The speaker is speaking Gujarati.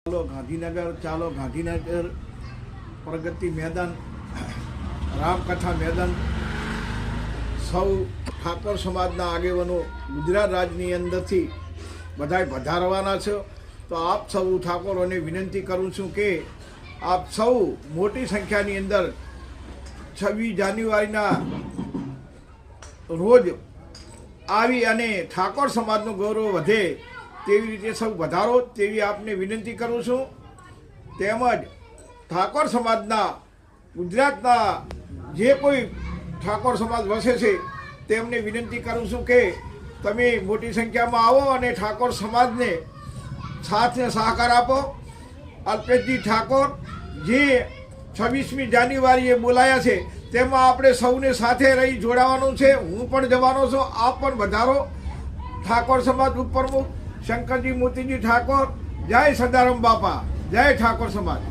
ચાલો ગાંધીનગર, ચાલો ગાંધીનગર પ્રગતિ મેદાન, રામકથા મેદાન સૌ ઠાકોર સમાજના આગેવાનો ગુજરાત રાજ્યની અંદરથી બધાય વધારવાના છે. તો આપ સૌ ઠાકોરોને વિનંતી કરું છું કે આપ સૌ મોટી સંખ્યાની અંદર 26 જાન્યુઆરીના રોજ આવી અને ઠાકોર સમાજનું ગૌરવ વધે તેવી રીતે સૌ વધારો તેવી આપને વિનંતી કરું છું. તેમજ ઠાકોર સમાજના ગુજરાતના જે કોઈ ઠાકોર સમાજ વસે છે તેમને વિનંતી કરું છું કે તમે મોટી સંખ્યામાં આવો અને ઠાકોર સમાજને સાથને સહકાર આપો. અલ્પેશજી ઠાકોર જે 26મી જાન્યુઆરીએ બોલાયા છે તેમાં આપણે સૌને સાથે રહી જોડાવાનું છે. હું પણ જવાનો છું, આપ પણ વધારો. ઠાકોર સમાજ ઉપપ્રમુખ શંકરજી મોતીજી ઠાકોર. જય સદારામ બાપા, જય ઠાકોર સમાજ.